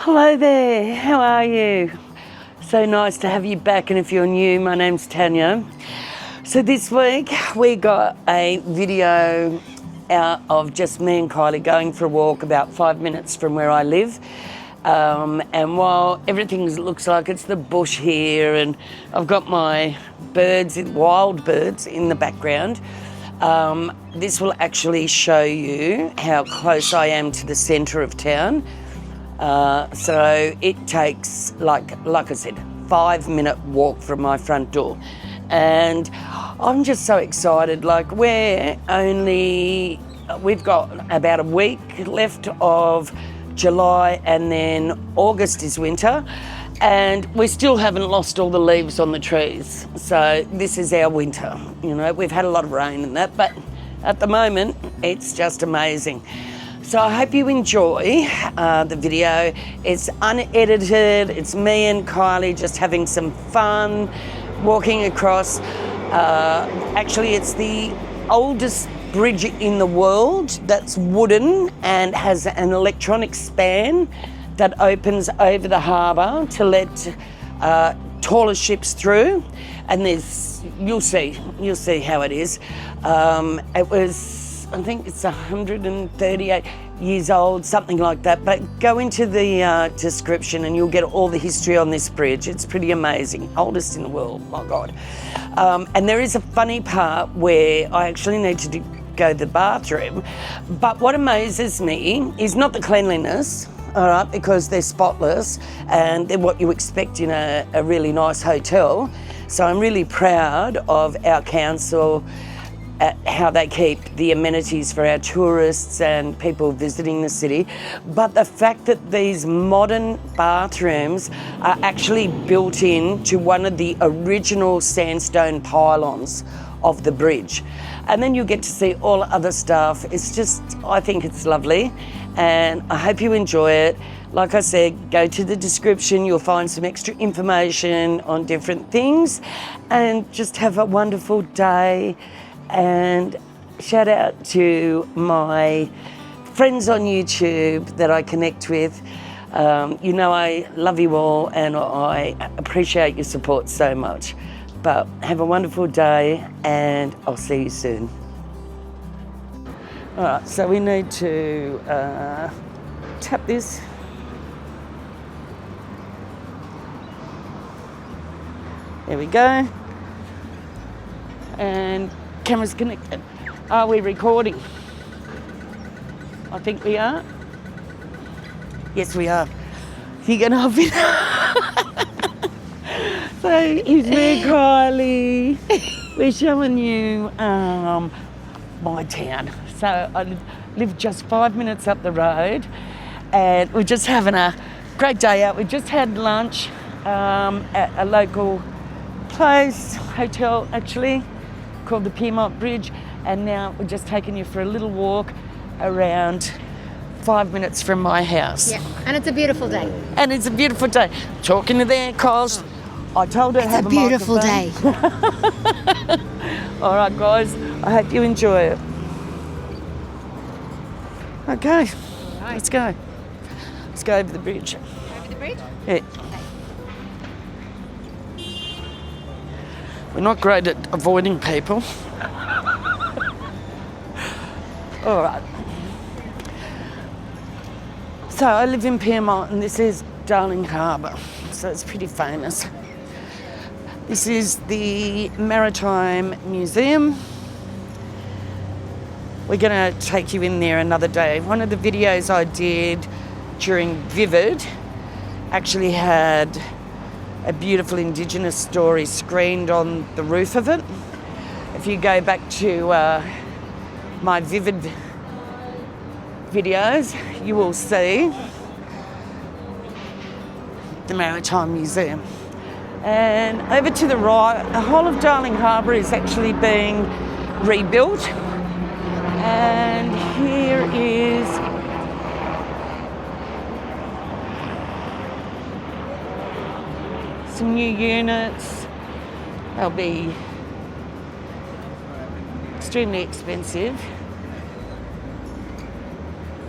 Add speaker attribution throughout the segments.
Speaker 1: Hello there, how are you? So nice to have you back, and if you're new, my name's Tanya. So this week we got a video out of just me and Kylie going for a walk about 5 minutes from where I live. And while everything looks like it's the bush here and I've got my birds, wild birds in the background, this will actually show you how close I am to the centre of town. So it takes, like I said, 5-minute walk from my front door. And I'm just so excited. Like we've got about a week left of July, and then August is winter, and we still haven't lost all the leaves on the trees. So this is our winter. You know, we've had a lot of rain and that, but at the moment it's just amazing. So I hope you enjoy the video. It's unedited. It's me and Kylie just having some fun, walking across. Actually, it's the oldest bridge in the world that's wooden and has an electronic span that opens over the harbour to let taller ships through. And you'll see how it is. It was, I think it's 138 years old, something like that. But go into the description and you'll get all the history on this bridge. It's pretty amazing. Oldest in the world, my God. And there is a funny part where I actually need to go to the bathroom. But what amazes me is not the cleanliness, all right, because they're spotless and they're what you expect in a really nice hotel. So I'm really proud of our council at how they keep the amenities for our tourists and people visiting the city. But the fact that these modern bathrooms are actually built into one of the original sandstone pylons of the bridge. And then you get to see all other stuff. It's just, I think it's lovely, and I hope you enjoy it. Like I said, go to the description, you'll find some extra information on different things, and just have a wonderful day. And shout out to my friends on YouTube that I connect with. You know, I love you all and I appreciate your support so much. But have a wonderful day and I'll see you soon. All right, so we need to tap this. There we go. And camera's connected. Are we recording? I think we are. Yes, we are. You're gonna hop in. So here's me, Kylie. We're showing you my town. So I live just 5 minutes up the road, and we're just having a great day out. We just had lunch at a local place, hotel actually, called the Pyrmont Bridge, and now we're just taking you for a little walk around 5 minutes from my house.
Speaker 2: Yeah, and it's a beautiful day.
Speaker 1: And it's a beautiful day. Talking to their cause, I told her to have a
Speaker 2: beautiful day.
Speaker 1: All right, guys, I hope you enjoy it. Okay, let's go. Let's go over the bridge.
Speaker 2: Over the bridge?
Speaker 1: Yeah.
Speaker 2: Okay.
Speaker 1: We're not great at avoiding people. All right. So I live in Pyrmont, and this is Darling Harbour, so it's pretty famous. This is the Maritime Museum. We're going to take you in there another day. One of the videos I did during Vivid actually had a beautiful Indigenous story screened on the roof of it. If you go back to my Vivid videos, you will see the Maritime Museum. And over to the right, the whole of Darling Harbour is actually being rebuilt. And here is some new units. They'll be extremely expensive.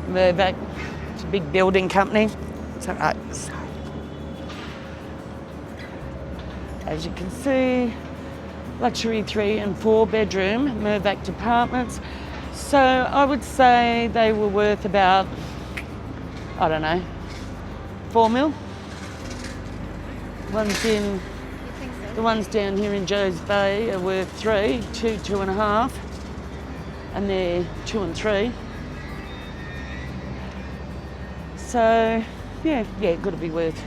Speaker 1: Mirvac, it's a big building company. It's all right. So, as you can see, luxury 3 and 4 bedroom Mirvac apartments. So I would say they were worth about, I don't know, 4 mil. The ones down here in Joe's Bay are worth 3, 2.5, and they're 2 and 3. So yeah, got to be worth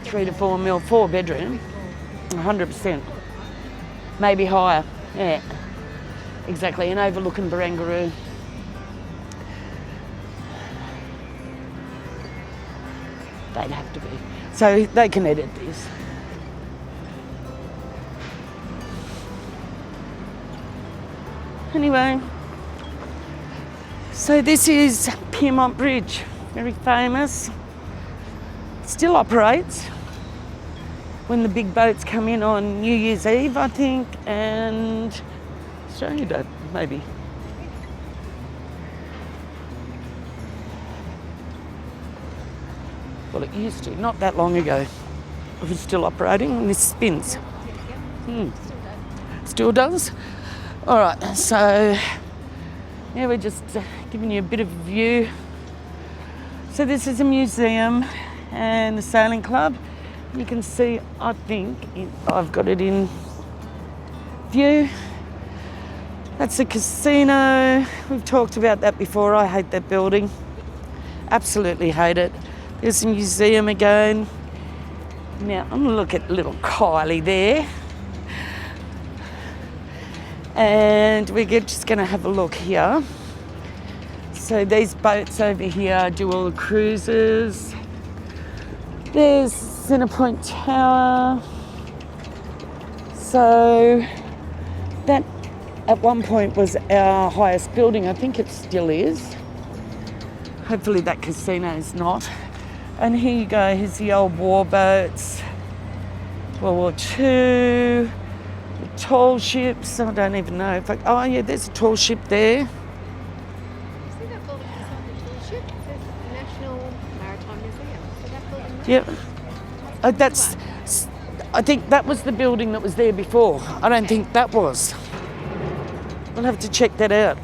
Speaker 1: 3 to 4 mil, 4 bedroom, 100%, maybe higher. Yeah, exactly, and overlooking Barangaroo. They'd have to be. So they can edit this. Anyway, so this is Pyrmont Bridge, very famous. Still operates when the big boats come in on New Year's Eve, I think, and Australia Day, maybe. Well, it used to, not that long ago. It was still operating and this spins. Still does? All right, so yeah, we're just giving you a bit of a view. So this is a museum and the sailing club. You can see, I think, I've got it in view. That's a casino. We've talked about that before. I hate that building. Absolutely hate it. There's a museum again. Now, I'm gonna look at little Kylie there. And we're just gonna have a look here. So these boats over here do all the cruises. There's Centrepoint Tower. So that at one point was our highest building. I think it still is. Hopefully that casino is not. And here you go, here's the old war boats. World War II, the tall ships. I don't even know if oh yeah, there's a tall ship there.
Speaker 2: See that building beside the tall ship? It says National Maritime Museum. So that building
Speaker 1: Yep. I think that was the building that was there before. I don't think that was. We'll have to check that out.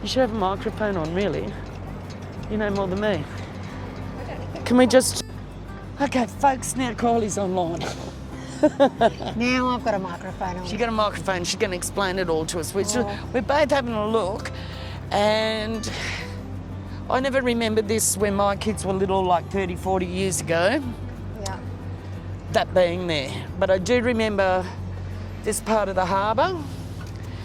Speaker 1: You should have a microphone on, really. You know more than me. Can we just... Okay, folks, now Kylie's online.
Speaker 2: Now I've got a microphone on.
Speaker 1: She's got a microphone. She's going to explain it all to us. We're both having a look, and I never remembered this when my kids were little, like 30, 40 years ago.
Speaker 2: Yeah.
Speaker 1: That being there. But I do remember this part of the harbour.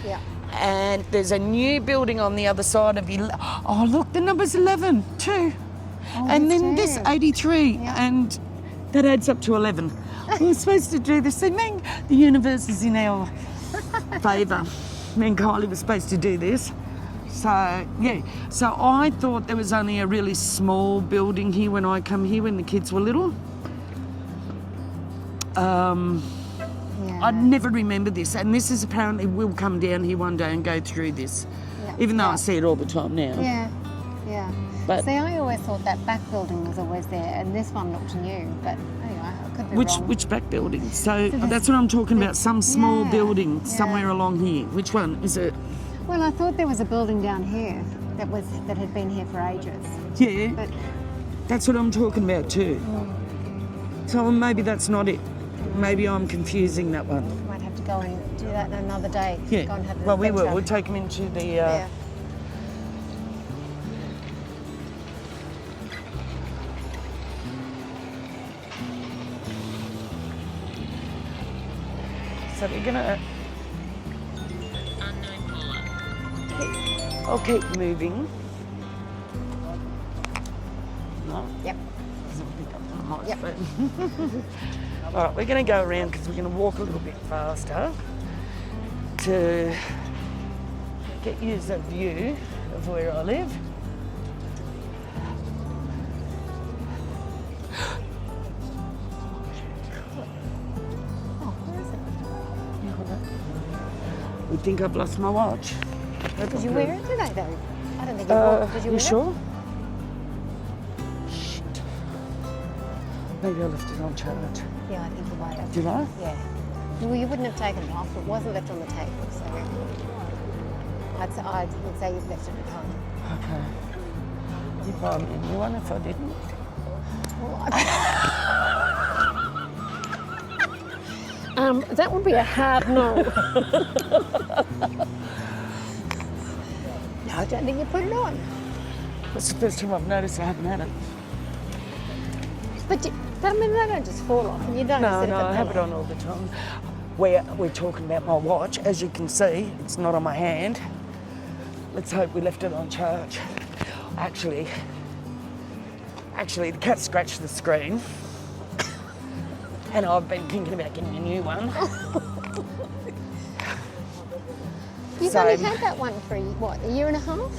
Speaker 2: Yeah.
Speaker 1: And there's a new building on the other side of you. Oh, look, the number's 11, 2.
Speaker 2: Oh,
Speaker 1: And
Speaker 2: that's
Speaker 1: then this
Speaker 2: it.
Speaker 1: 83,
Speaker 2: Yeah.
Speaker 1: and that adds up to 11. We were supposed to do this. I mean, the universe is in our favour. Me and Kylie were supposed to do this. So, yeah. So I thought there was only a really small building here when I come here when the kids were little.
Speaker 2: Yeah.
Speaker 1: I'd never remember this. And this is apparently, we'll come down here one day and go through this.
Speaker 2: Yeah.
Speaker 1: Even though
Speaker 2: Yeah.
Speaker 1: I see it all the time now.
Speaker 2: Yeah. Yeah.
Speaker 1: But-
Speaker 2: See, I always thought that back building was always there, and this one looked new. But anyway, I could be wrong.
Speaker 1: Which back building? So
Speaker 2: So
Speaker 1: that's what I'm talking about. Some small
Speaker 2: yeah,
Speaker 1: building
Speaker 2: yeah.
Speaker 1: somewhere along here. Which one is it?
Speaker 2: Well, I thought there was a building down here that had been here for ages.
Speaker 1: Yeah,
Speaker 2: But
Speaker 1: that's what I'm talking about too. So maybe that's not it. Maybe I'm confusing that one.
Speaker 2: we might have to go and do that another day.
Speaker 1: Yeah.
Speaker 2: Go and have an
Speaker 1: Well, we will.
Speaker 2: adventure.
Speaker 1: We'll take them into the.
Speaker 2: Yeah.
Speaker 1: So we're gonna. I'll keep moving. No.
Speaker 2: Yep. Yep.
Speaker 1: All right, we're going to go around because we're going to walk a little bit faster to get you a view of where I live.
Speaker 2: Oh, where is it?
Speaker 1: We think I've lost my watch.
Speaker 2: Did you wear it today, though? I don't think you wore it. Did you wear
Speaker 1: you
Speaker 2: it?
Speaker 1: sure? Shit. Maybe I left it on charge.
Speaker 2: Yeah, I think you might have.
Speaker 1: Did I?
Speaker 2: Yeah. Well, you wouldn't have taken it off. It wasn't left on the table, so I would say you've left it at home.
Speaker 1: Okay. You'd buy me a new one if I didn't.
Speaker 2: That would be a hard no. No, I don't think you put it on.
Speaker 1: That's the first time I've noticed I haven't had it.
Speaker 2: But I mean, they don't just fall off. And you don't
Speaker 1: No,
Speaker 2: sit
Speaker 1: I have it on all the time. We're talking about my watch. As you can see, it's not on my hand. Let's hope we left it on charge. Actually, the cat scratched the screen. And I've been thinking about getting a new one.
Speaker 2: You've only had that one for, what, a year and a half?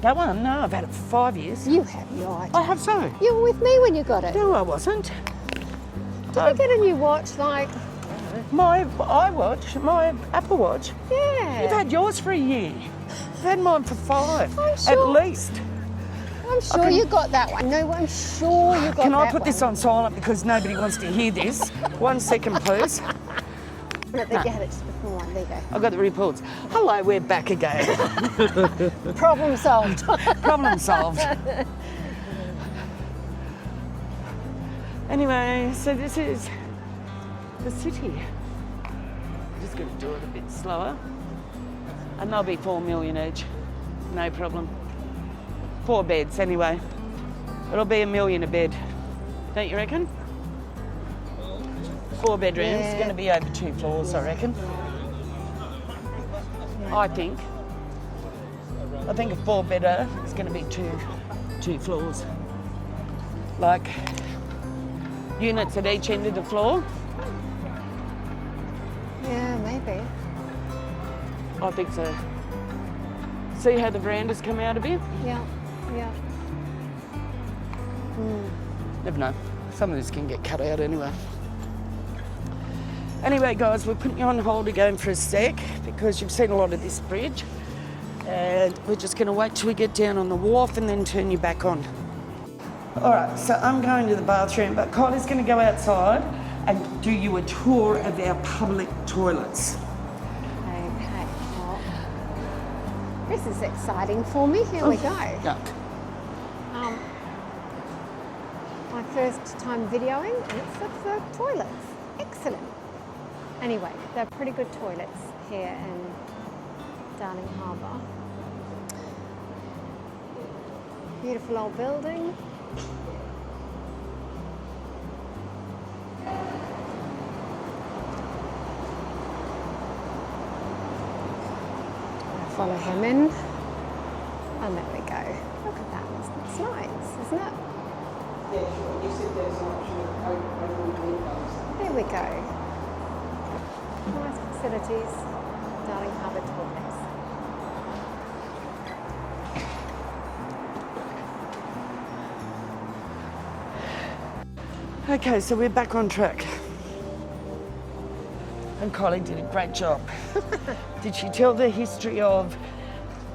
Speaker 1: That one? No, I've had it for 5 years.
Speaker 2: You have, right.
Speaker 1: I have so.
Speaker 2: You were with me when you got it.
Speaker 1: No, I wasn't.
Speaker 2: Did you get a new watch, like?
Speaker 1: My iWatch, my Apple Watch.
Speaker 2: Yeah.
Speaker 1: You've had yours for a year. I've had mine for 5,
Speaker 2: I'm
Speaker 1: at
Speaker 2: sure.
Speaker 1: least.
Speaker 2: I'm sure you got that one. No, I'm sure you got that one.
Speaker 1: Can I put this on silent because nobody wants to hear this? 1 second, please.
Speaker 2: I don't think you had it just before. There you go.
Speaker 1: I've got the reports. Hello, we're back again.
Speaker 2: Problem solved.
Speaker 1: Problem solved. Anyway, so this is the city. I'm just going to do it a bit slower. And they'll be 4 million each. No problem. 4 beds anyway. It'll be $1 million a bed. Don't you reckon? 4 bedrooms,
Speaker 2: Yeah.
Speaker 1: going to be over 2 floors, I reckon. I think a 4-bedder is going to be two floors. Like units at each end of the floor.
Speaker 2: Yeah, maybe.
Speaker 1: I think so. See how the verandas come out a bit?
Speaker 2: Yeah, yeah.
Speaker 1: Never know. Some of this can get cut out anyway. Anyway, guys, we're putting you on hold again for a sec because you've seen a lot of this bridge. And we're just going to wait till we get down on the wharf and then turn you back on. All right, so I'm going to the bathroom, but Kylie's going to go outside and do you a tour of our public toilets.
Speaker 2: Okay, well, this is exciting for me. Here we go.
Speaker 1: Yeah.
Speaker 2: My first time videoing, and it's of the toilets. Excellent. Anyway, they're pretty good toilets here in Darling Harbour. Beautiful old building. Follow him in. And there we go. Look at that. It's nice, isn't it?
Speaker 1: Yeah, sure. You said there's an option of open windows.
Speaker 2: There we go. Nice facilities. Darling Harbour toilets.
Speaker 1: Okay, so we're back on track. And Kylie did a great job. Did she tell the history of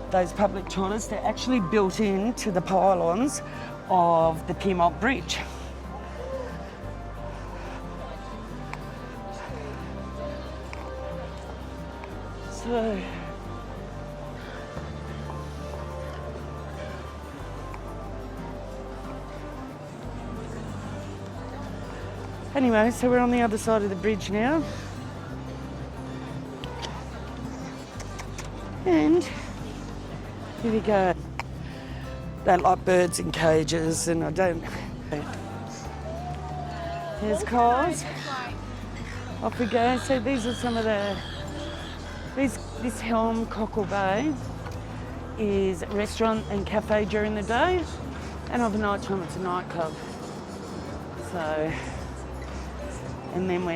Speaker 1: those public toilets? They're actually built into the pylons of the Pyrmont Bridge. So, anyway, so we're on the other side of the bridge now. And here we go. Don't like birds in cages, and I don't. Here's Kyle's. Off we go. So these are some of the. This Helm Cockle Bay is a restaurant and cafe during the day, and overnight time it's a nightclub. So, and then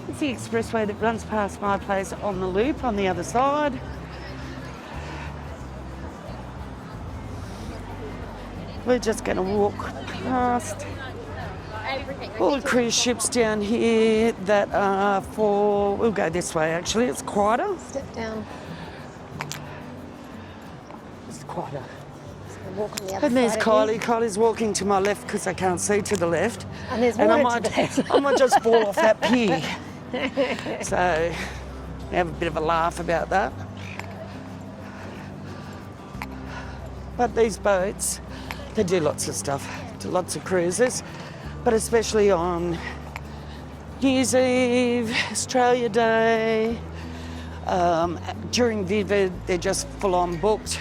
Speaker 1: it's the expressway that runs past my place on the loop on the other side. We're just going to walk past all the cruise ships down here that are for, we'll go this way actually, it's quieter.
Speaker 2: Step down.
Speaker 1: It's quieter.
Speaker 2: walk on the other
Speaker 1: And there's
Speaker 2: side.
Speaker 1: Kylie. Kylie's walking to my left because I can't see to the left.
Speaker 2: And there's
Speaker 1: And
Speaker 2: water to the left.
Speaker 1: I might just fall off that pier. So we have a bit of a laugh about that. But these boats, they do lots of stuff, do lots of cruises, but especially on New Year's Eve, Australia Day, during Vivid, they're just full on booked.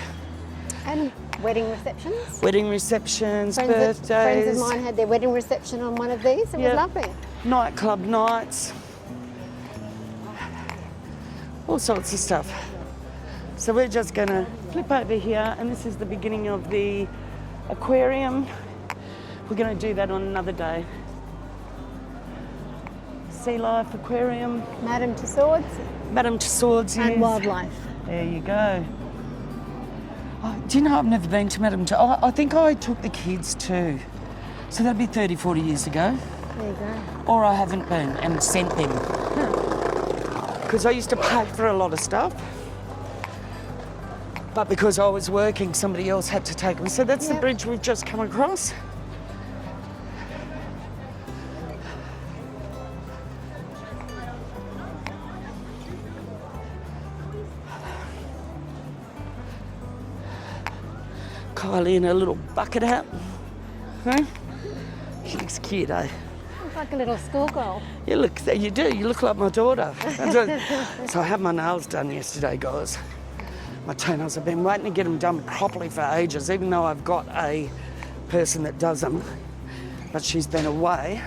Speaker 2: And wedding receptions.
Speaker 1: Wedding receptions,
Speaker 2: Friends
Speaker 1: birthdays.
Speaker 2: of mine had their wedding reception on one of these. It was lovely.
Speaker 1: Nightclub nights, all sorts of stuff. So we're just going to flip over here, and this is the beginning of the aquarium. We're going to do that on another day. Sea life aquarium.
Speaker 2: Madame Tussauds
Speaker 1: Madame Tussauds.
Speaker 2: and wildlife.
Speaker 1: There you go. Oh, do you know I've never been to Madame Tussauds? I think I took the kids too. So that'd be 30, 40 years ago.
Speaker 2: There you go.
Speaker 1: Or I haven't been and sent them. Because I used to pay for a lot of stuff. But because I was working, somebody else had to take them. So that's the bridge we've just come across. Kylie in her little bucket hat. Huh? She looks cute, eh?
Speaker 2: Looks like a little schoolgirl.
Speaker 1: You do. You look like my daughter. So I had my nails done yesterday, guys. My toenails, I've been waiting to get them done properly for ages, even though I've got a person that does them, but she's been away.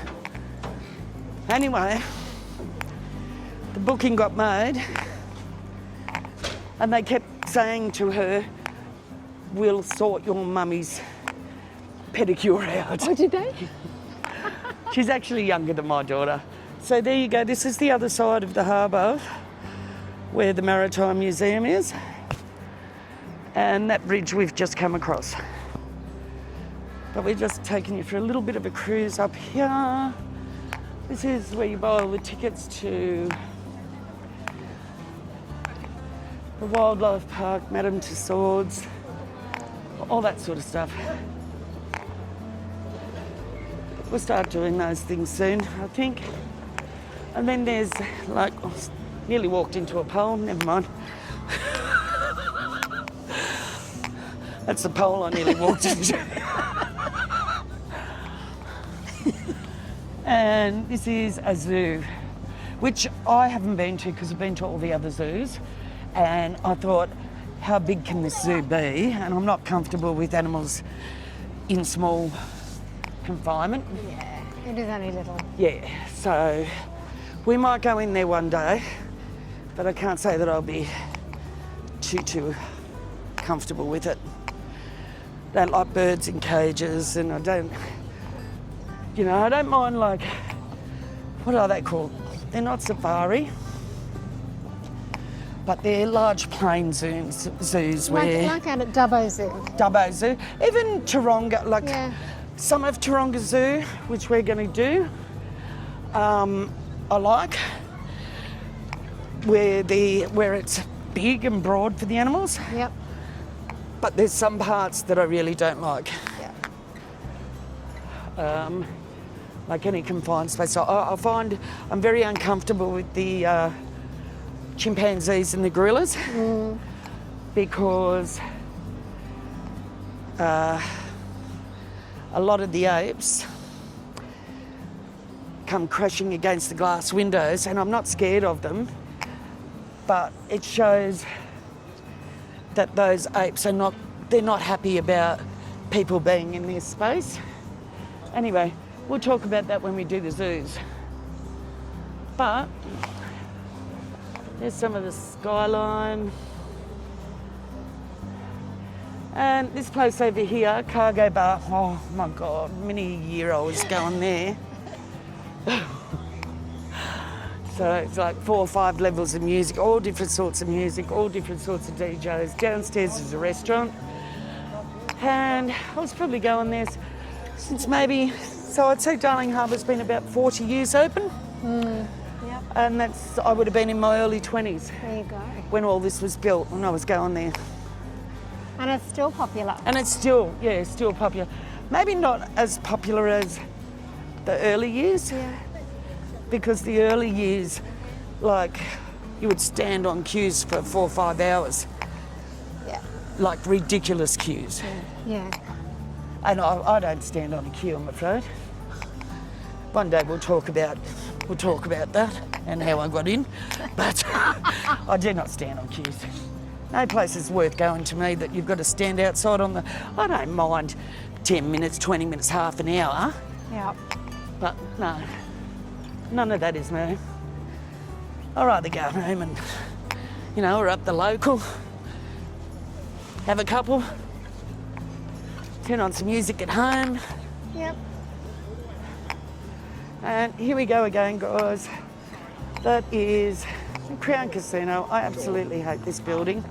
Speaker 1: Anyway, the booking got made, and they kept saying to her, "We'll sort your mummy's pedicure out."
Speaker 2: Oh, did they?
Speaker 1: She's actually younger than my daughter. So there you go. This is the other side of the harbour where the Maritime Museum is. And that bridge we've just come across. But we're just taking you for a little bit of a cruise up here. This is where you buy all the tickets to the wildlife park, Madame Tussauds, all that sort of stuff. We'll start doing those things soon, I think. And then there's like, oh, nearly walked into a pole, never mind. That's the pole I nearly walked into. And this is a zoo, which I haven't been to because I've been to all the other zoos. And I thought, how big can this zoo be? And I'm not comfortable with animals in small confinement.
Speaker 2: Yeah, it is only little.
Speaker 1: Yeah, so we might go in there one day, but I can't say that I'll be too comfortable with it. Don't like birds in cages, and I don't mind, like, what are they called? They're not safari, but they're large plain zoos where...
Speaker 2: Like out at Dubbo Zoo.
Speaker 1: Dubbo Zoo, even Taronga, like some of Taronga Zoo, which we're going to do. I like where it's big and broad for the animals.
Speaker 2: Yep.
Speaker 1: But there's some parts that I really don't like.
Speaker 2: Yeah.
Speaker 1: Like any confined space. So I find I'm very uncomfortable with the chimpanzees and the gorillas because a lot of the apes come crashing against the glass windows, and I'm not scared of them, but it shows that those apes they're not happy about people being in their space. Anyway, we'll talk about that when we do the zoos. But there's some of the skyline. And this place over here, Cargo Bar, oh my God, many a year I was going there. So it's like 4 or 5 levels of music, all different sorts of music, all different sorts of DJs. Downstairs is a restaurant. And I was probably going there since maybe, so I'd say Darling Harbour's been about 40 years open.
Speaker 2: Yep.
Speaker 1: And I would have been in my early 20s
Speaker 2: There you go.
Speaker 1: when all this was built, when I was going there.
Speaker 2: And it's still popular.
Speaker 1: And it's still, yeah, still popular. Maybe not as popular as the early years,
Speaker 2: Yeah.
Speaker 1: because the early years, like, you would stand on queues for 4 or 5 hours,
Speaker 2: Yeah.
Speaker 1: like ridiculous queues.
Speaker 2: Yeah.
Speaker 1: And I don't stand on a queue, I'm afraid. One day we'll talk about that and how I got in, but I do not stand on queues. No place is worth going to me that you've got to stand outside on the. I don't mind 10 minutes, 20 minutes, half an hour,
Speaker 2: Yeah.
Speaker 1: but no, none of that is me. I'd rather go home and, or up the local, have a couple, turn on some music at home.
Speaker 2: Yep.
Speaker 1: And here we go again, guys. That is Crown Casino. I absolutely hate this building.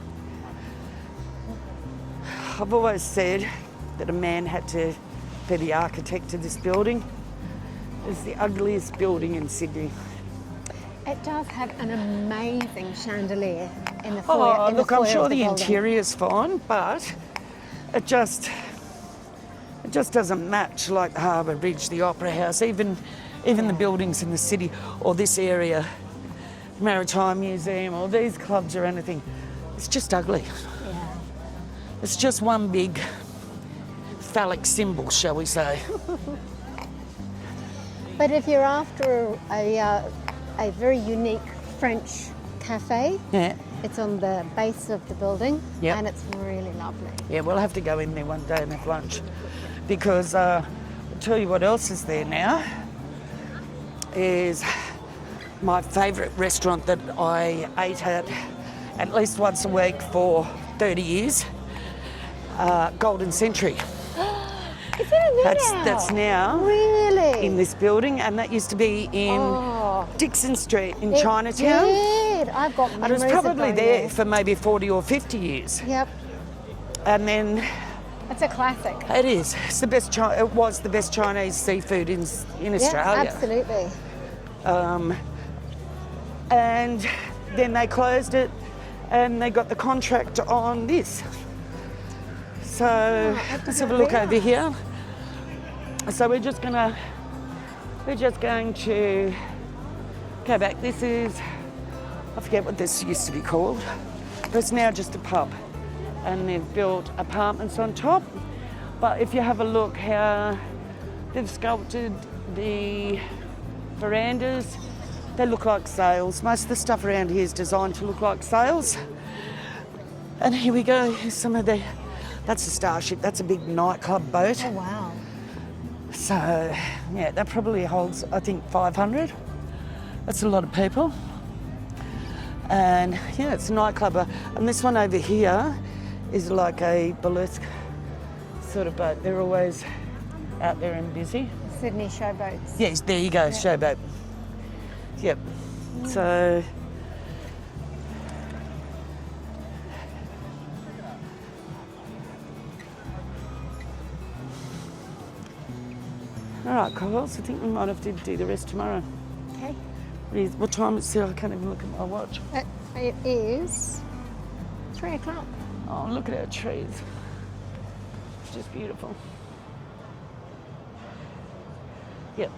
Speaker 1: I've always said that a man had to be the architect of this building. It's the ugliest building in Sydney.
Speaker 2: It does have an amazing chandelier in the foyer.
Speaker 1: Oh, look, I'm sure the
Speaker 2: building.
Speaker 1: interior's fine, but it just doesn't match like the Harbour Bridge, the Opera House, even the buildings in the city or this area, Maritime Museum or these clubs or anything. It's just ugly.
Speaker 2: Yeah.
Speaker 1: It's just one big phallic symbol, shall we say.
Speaker 2: But if you're after a very unique French cafe,
Speaker 1: Yeah.
Speaker 2: it's on the base of the building,
Speaker 1: Yep.
Speaker 2: and it's really lovely.
Speaker 1: Yeah, we'll have to go in there one day and have lunch, because I'll tell you what else is there now is my favourite restaurant that I ate at least once a week for 30 years, Golden Century.
Speaker 2: Is it in there now?
Speaker 1: That's now
Speaker 2: Really?
Speaker 1: in this building, and that used to be in Dixon Street in
Speaker 2: It
Speaker 1: Chinatown.
Speaker 2: did. I've got
Speaker 1: And
Speaker 2: memories
Speaker 1: it was
Speaker 2: of
Speaker 1: probably
Speaker 2: going
Speaker 1: there for maybe 40 or 50 years.
Speaker 2: Yep.
Speaker 1: And then
Speaker 2: It's a classic.
Speaker 1: it is. It's the best. It was the best Chinese seafood in Australia.
Speaker 2: Yeah, absolutely.
Speaker 1: And then they closed it, and they got the contract on this. So let's have a look over here. So we're just going to go back. This is, I forget what this used to be called, but it's now just a pub, and they've built apartments on top. But if you have a look how they've sculpted the verandas, they look like sails. Most of the stuff around here is designed to look like sails. And here we go, here's some of the, that's a Starship, that's a big nightclub boat.
Speaker 2: Oh, wow.
Speaker 1: So, yeah, that probably holds, I think, 500. That's a lot of people. And, yeah, it's a nightclub. And this one over here is like a burlesque sort of boat. They're always out there and busy.
Speaker 2: Sydney showboats.
Speaker 1: Yes, there you go, showboat. Yep. So, all right, Coles, I think we might have to do the rest tomorrow.
Speaker 2: Okay.
Speaker 1: What time is it? I can't even look at my watch.
Speaker 2: It is 3 o'clock.
Speaker 1: Oh, look at our trees. It's just beautiful. Yep.